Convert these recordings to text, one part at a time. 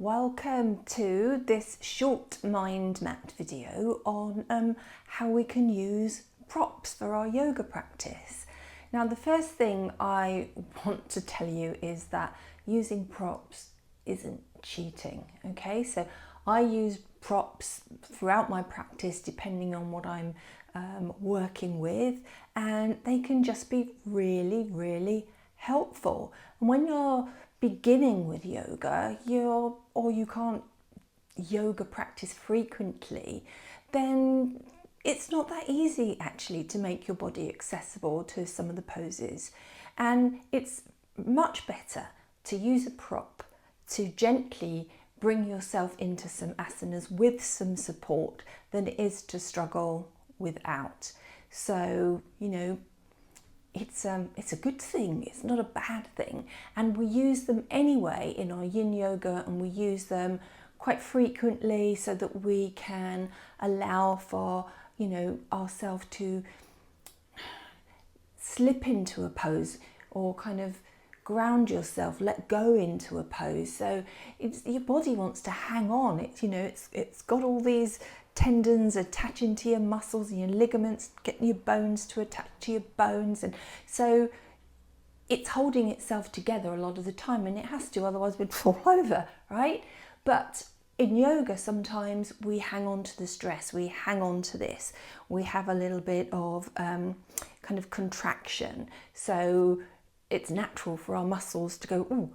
Welcome to this short mind map video on how we can use props for our yoga practice. Now, the first thing I want to tell you is that using props isn't cheating, okay? So I use props throughout my practice depending on what I'm working with, and they can just be really helpful. And when you're beginning with yoga, you can't yoga practice frequently, then it's not that easy actually to make your body accessible to some of the poses. And it's much better to use a prop to gently bring yourself into some asanas with some support than it is to struggle without. So, you know, it's a good thing, it's not a bad thing, and we use them anyway in our yin yoga, and we use them quite frequently so that we can allow for, you know, ourselves to slip into a pose or kind of ground yourself, let go into a pose. So your body wants to hang on. It's got all these tendons attaching to your muscles and your ligaments, getting your bones to attach to your bones, and so it's holding itself together a lot of the time, and it has to, otherwise we'd fall over, right? But in yoga, sometimes we hang on to the stress, we hang on to this, we have a little bit of kind of contraction, so it's natural for our muscles to go, oh,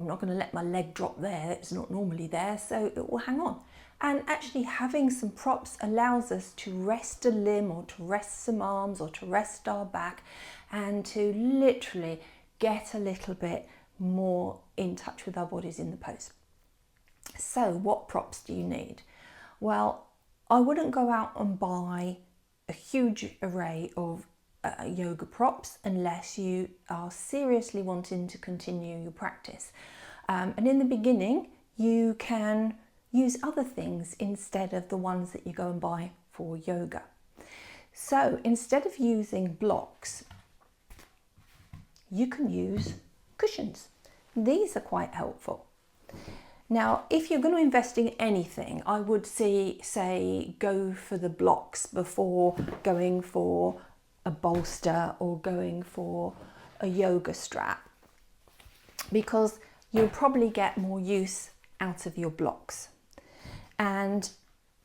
I'm not going to let my leg drop there, it's not normally there, so it will hang on. And actually having some props allows us to rest a limb or to rest some arms or to rest our back, and to literally get a little bit more in touch with our bodies in the pose. So what props do you need? Well, I wouldn't go out and buy a huge array of yoga props unless you are seriously wanting to continue your practice. And in the beginning, you can use other things instead of the ones that you go and buy for yoga. So instead of using blocks, you can use cushions. These are quite helpful. Now, if you're going to invest in anything, I would say go for the blocks before going for a bolster or going for a yoga strap, because you'll probably get more use out of your blocks. And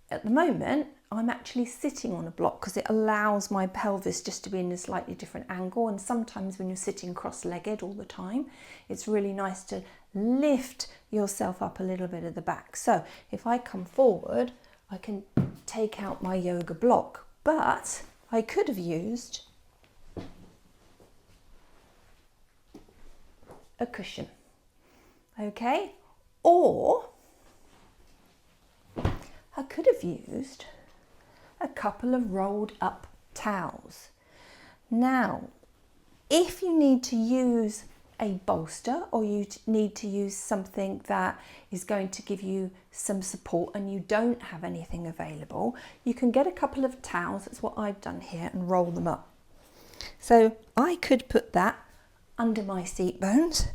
at the moment, I'm actually sitting on a block because it allows my pelvis just to be in a slightly different angle. And sometimes when you're sitting cross-legged all the time, it's really nice to lift yourself up a little bit at the back. So if I come forward, I can take out my yoga block, but I could have used a cushion, okay? Or I could have used a couple of rolled up towels. Now, if you need to use a bolster, or you need to use something that is going to give you some support and you don't have anything available, you can get a couple of towels, that's what I've done here, and roll them up. So I could put that under my seat bones,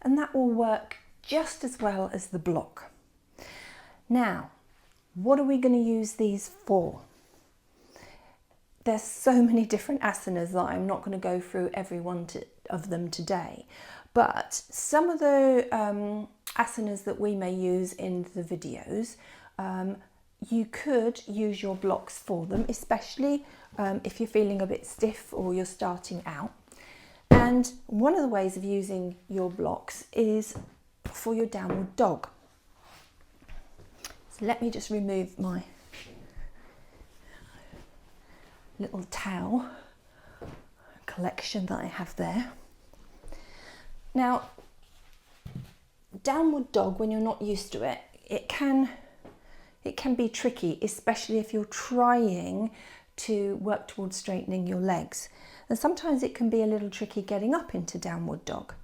and that will work just as well as the block. Now, what are we going to use these for? There's so many different asanas that I'm not going to go through every one of them today, but some of the asanas that we may use in the videos, you could use your blocks for them, especially if you're feeling a bit stiff or you're starting out. And one of the ways of using your blocks is for your downward dog. So let me just remove my little towel collection that I have there. Now, downward dog, when you're not used to it, it can be tricky, especially if you're trying to work towards straightening your legs. And sometimes it can be a little tricky getting up into downward dog.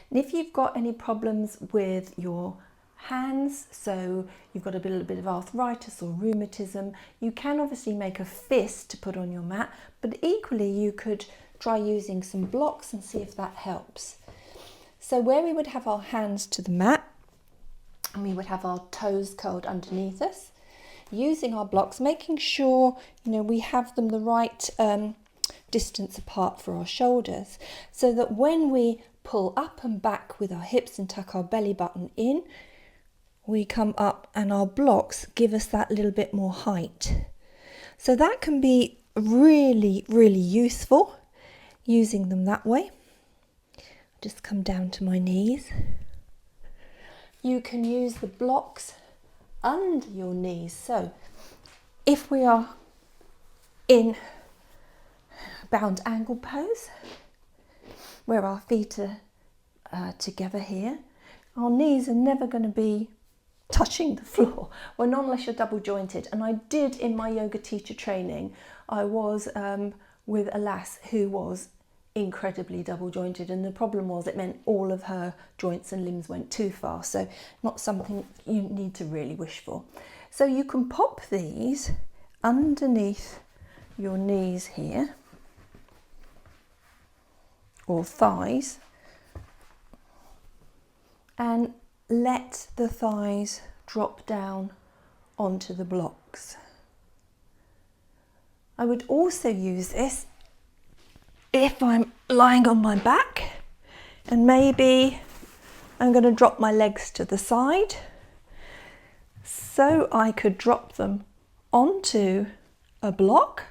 And if you've got any problems with your hands, so you've got a little bit of arthritis or rheumatism, you can obviously make a fist to put on your mat, but equally you could try using some blocks and see if that helps. So where we would have our hands to the mat, and we would have our toes curled underneath us, using our blocks, making sure, you know, we have them the right distance apart for our shoulders, so that when we pull up and back with our hips and tuck our belly button in, we come up and our blocks give us that little bit more height. So that can be really, really useful, using them that way. Just come down to my knees. You can use the blocks under your knees. So if we are in bound angle pose, where our feet are together here, our knees are never going to be touching the floor. Well, not unless you're double jointed. And I did, in my yoga teacher training, I was with a lass who was incredibly double jointed, and the problem was it meant all of her joints and limbs went too far, so not something you need to really wish for. So you can pop these underneath your knees here, or thighs, and let the thighs drop down onto the blocks. I would also use this if I'm lying on my back, and maybe I'm going to drop my legs to the side, so I could drop them onto a block,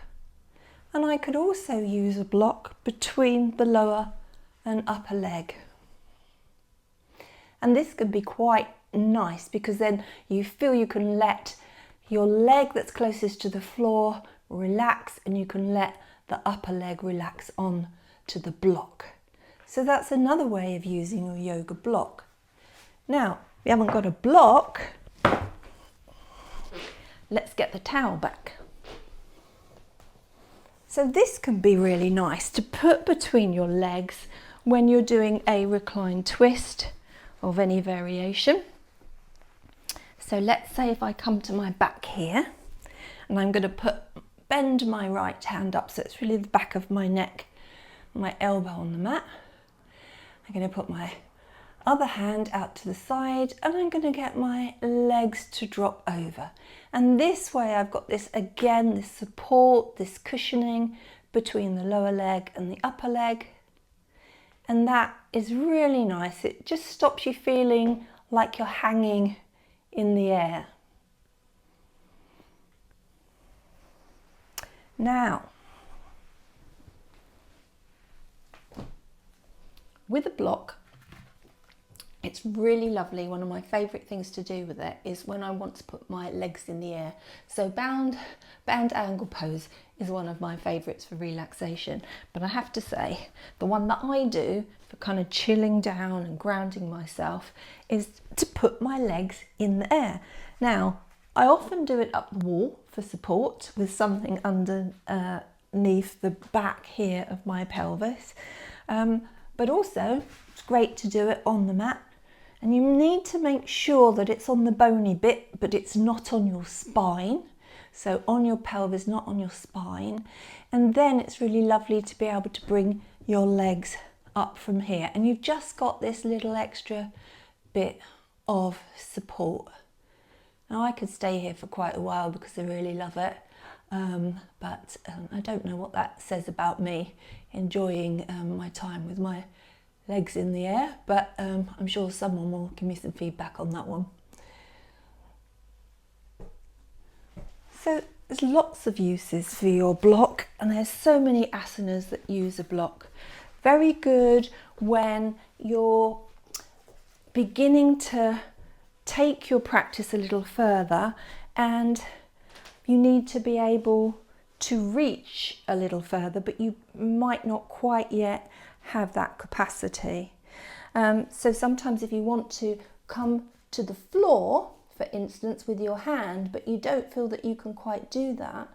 and I could also use a block between the lower and upper leg. And this can be quite nice, because then you feel you can let your leg that's closest to the floor relax, and you can let the upper leg relax on to the block. So that's another way of using your yoga block. Now, we haven't got a block. Let's get the towel back. So this can be really nice to put between your legs when you're doing a reclined twist of any variation. So let's say if I come to my back here, and I'm going to bend my right hand up, so it's really the back of my neck, my elbow on the mat. I'm going to put my other hand out to the side, and I'm going to get my legs to drop over. And this way I've got this, again, this support, this cushioning between the lower leg and the upper leg. And that is really nice. It just stops you feeling like you're hanging in the air. Now, with a block, it's really lovely. One of my favourite things to do with it is when I want to put my legs in the air. So bound angle pose is one of my favourites for relaxation. But I have to say, the one that I do for kind of chilling down and grounding myself is to put my legs in the air. Now, I often do it up the wall for support with something underneath the back here of my pelvis. But also, it's great to do it on the mat. And you need to make sure that it's on the bony bit, but it's not on your spine. So on your pelvis, not on your spine. And then it's really lovely to be able to bring your legs up from here. And you've just got this little extra bit of support. Now I could stay here for quite a while because I really love it. But I don't know what that says about me enjoying my time with my legs in the air, but I'm sure someone will give me some feedback on that one. So there's lots of uses for your block, and there's so many asanas that use a block. Very good when you're beginning to take your practice a little further and you need to be able to reach a little further, but you might not quite yet have that capacity. So sometimes if you want to come to the floor, for instance, with your hand, but you don't feel that you can quite do that,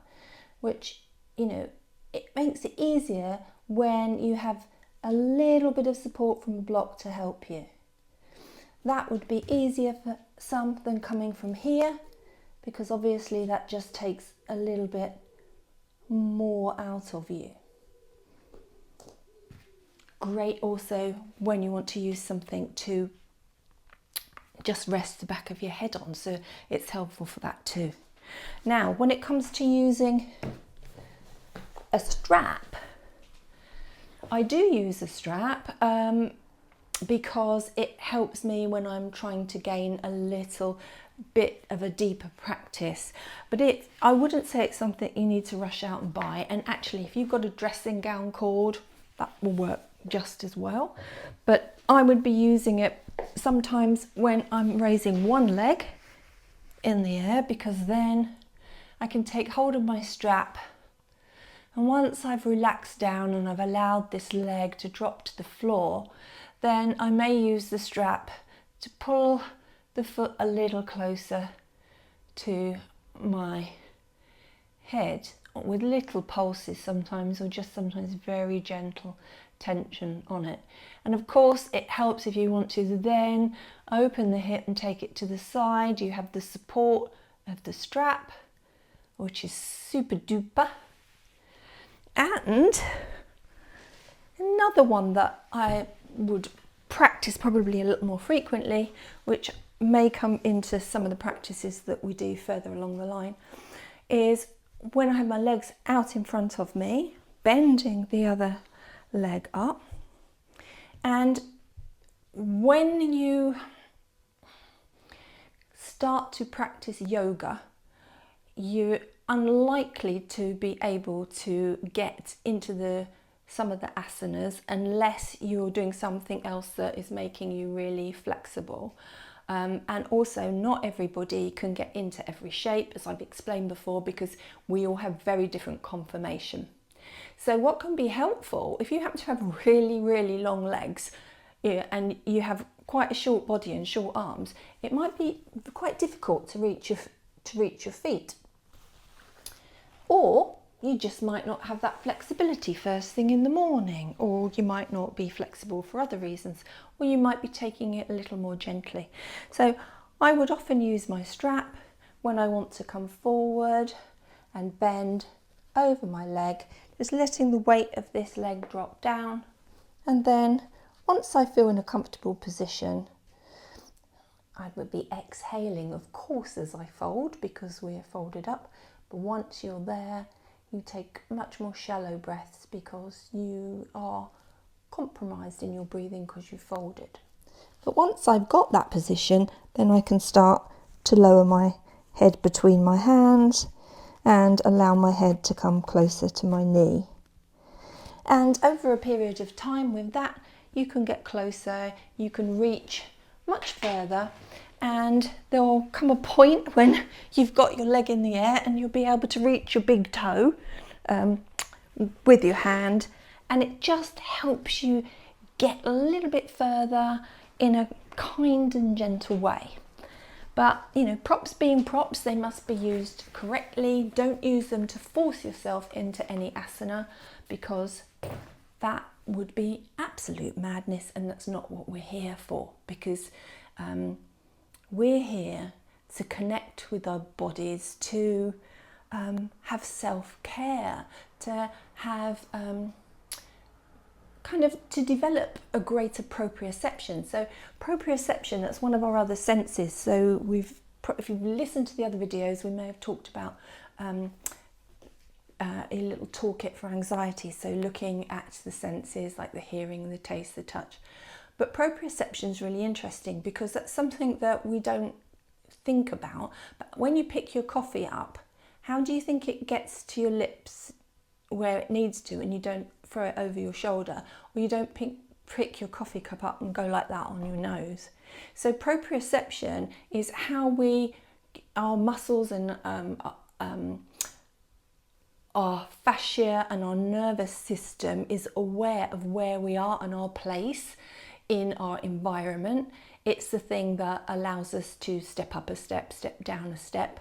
which, you know, it makes it easier when you have a little bit of support from a block to help you. That would be easier for some than coming from here, because obviously that just takes a little bit more out of you. Great also when you want to use something to just rest the back of your head on, so it's helpful for that too. Now, when it comes to using a strap, I do use a strap because it helps me when I'm trying to gain a little bit of a deeper practice, but I wouldn't say it's something you need to rush out and buy. And actually, if you've got a dressing gown cord, that will work just as well. But I would be using it sometimes when I'm raising one leg in the air, because then I can take hold of my strap, and once I've relaxed down and I've allowed this leg to drop to the floor, then I may use the strap to pull the foot a little closer to my head with little pulses sometimes, or just sometimes very gentle tension on it. And of course it helps if you want to then open the hip and take it to the side. You have the support of the strap, which is super duper. And another one that I would practice probably a little more frequently, which may come into some of the practices that we do further along the line, is when I have my legs out in front of me, bending the other leg up. And when you start to practice yoga, you're unlikely to be able to get into some of the asanas unless you're doing something else that is making you really flexible. And also, not everybody can get into every shape, as I've explained before, because we all have very different conformation. So what can be helpful, if you happen to have really, really long legs, and you have quite a short body and short arms, it might be quite difficult to reach your feet. Or you just might not have that flexibility first thing in the morning, or you might not be flexible for other reasons, or you might be taking it a little more gently. So I would often use my strap when I want to come forward and bend over my leg, just letting the weight of this leg drop down. And then once I feel in a comfortable position, I would be exhaling, of course, as I fold, because we're folded up. But once you're there, you take much more shallow breaths because you are compromised in your breathing because you folded. But once I've got that position, then I can start to lower my head between my hands and allow my head to come closer to my knee. And over a period of time with that, you can get closer, you can reach much further, and there will come a point when you've got your leg in the air and you'll be able to reach your big toe with your hand, and it just helps you get a little bit further in a kind and gentle way. But props being props, they must be used correctly. Don't use them to force yourself into any asana, because that would be absolute madness, and that's not what we're here for. Because we're here to connect with our bodies, to have self-care, to have to develop a greater proprioception. So proprioception, that's one of our other senses. So if you've listened to the other videos, we may have talked about a little toolkit for anxiety. So looking at the senses like the hearing, the taste, the touch. But proprioception is really interesting because that's something that we don't think about. But when you pick your coffee up, how do you think it gets to your lips where it needs to, and you don't throw it over your shoulder, or you don't pick your coffee cup up and go like that on your nose? So proprioception is how our muscles and our fascia and our nervous system is aware of where we are and our place in our environment. It's the thing that allows us to step up a step, step down a step.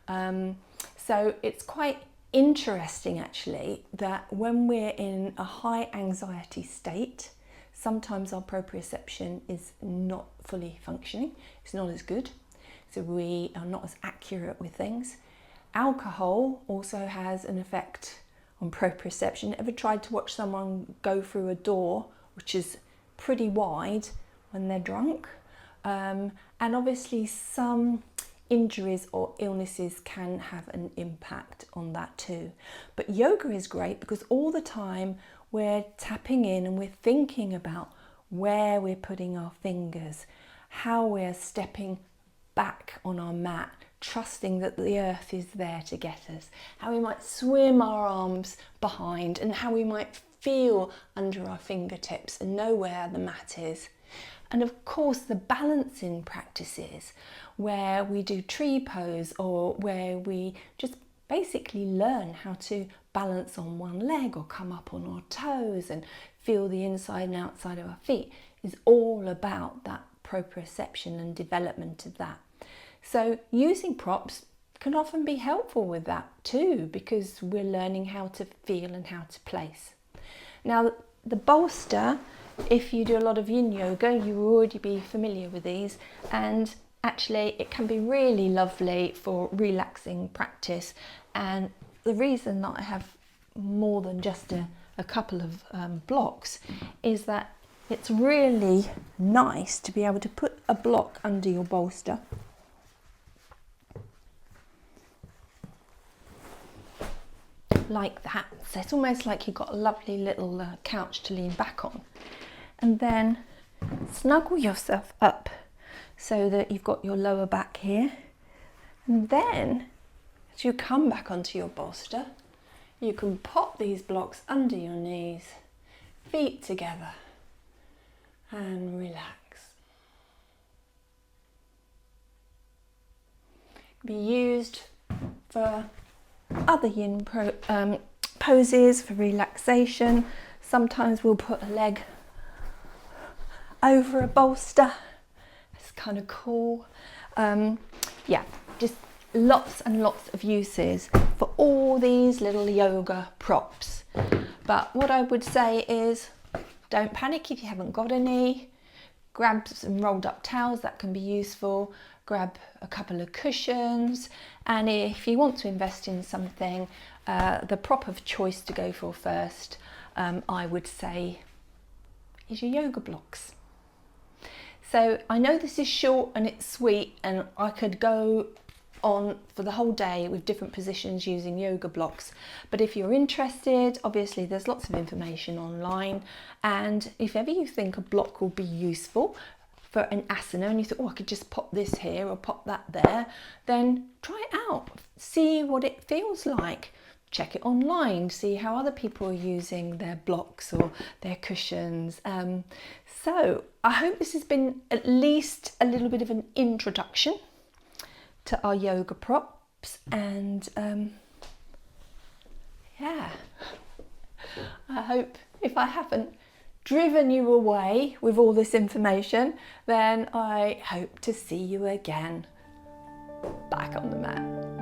So it's quite interesting actually that when we're in a high anxiety state, sometimes our proprioception is not fully functioning. It's not as good. So we are not as accurate with things. Alcohol also has an effect on proprioception. Ever tried to watch someone go through a door which is pretty wide when they're drunk? and obviously some injuries or illnesses can have an impact on that too. But yoga is great because all the time we're tapping in and we're thinking about where we're putting our fingers, how we're stepping back on our mat, trusting that the earth is there to get us, how we might swim our arms behind, and how we might feel under our fingertips and know where the mat is. And of course the balancing practices where we do tree pose, or where we just basically learn how to balance on one leg or come up on our toes and feel the inside and outside of our feet, is all about that proprioception and development of that. So using props can often be helpful with that too, because we're learning how to feel and how to place. Now the bolster, if you do a lot of yin yoga, you will already be familiar with these, and actually it can be really lovely for relaxing practice. And the reason that I have more than just a couple of blocks is that it's really nice to be able to put a block under your bolster, like that. So it's almost like you've got a lovely little couch to lean back on, and then snuggle yourself up so that you've got your lower back here. And then as you come back onto your bolster, you can pop these blocks under your knees, feet together, and relax. Be used for other yin poses for relaxation. Sometimes we'll put a leg over a bolster. It's kind of cool. Yeah, just lots and lots of uses for all these little yoga props. But what I would say is, don't panic if you haven't got any. Grab some rolled up towels, that can be useful. Grab a couple of cushions, and if you want to invest in something, the prop of choice to go for first, I would say, is your yoga blocks. So I know this is short and it's sweet, and I could go on for the whole day with different positions using yoga blocks, but if you're interested, obviously there's lots of information online, and if ever you think a block will be useful for an asana and you think, oh, I could just pop this here or pop that there, then try it out, see what it feels like. Check it online, see how other people are using their blocks or their cushions. So I hope this has been at least a little bit of an introduction to our yoga props, and yeah, I hope if I haven't driven you away with all this information, then I hope to see you again back on the mat.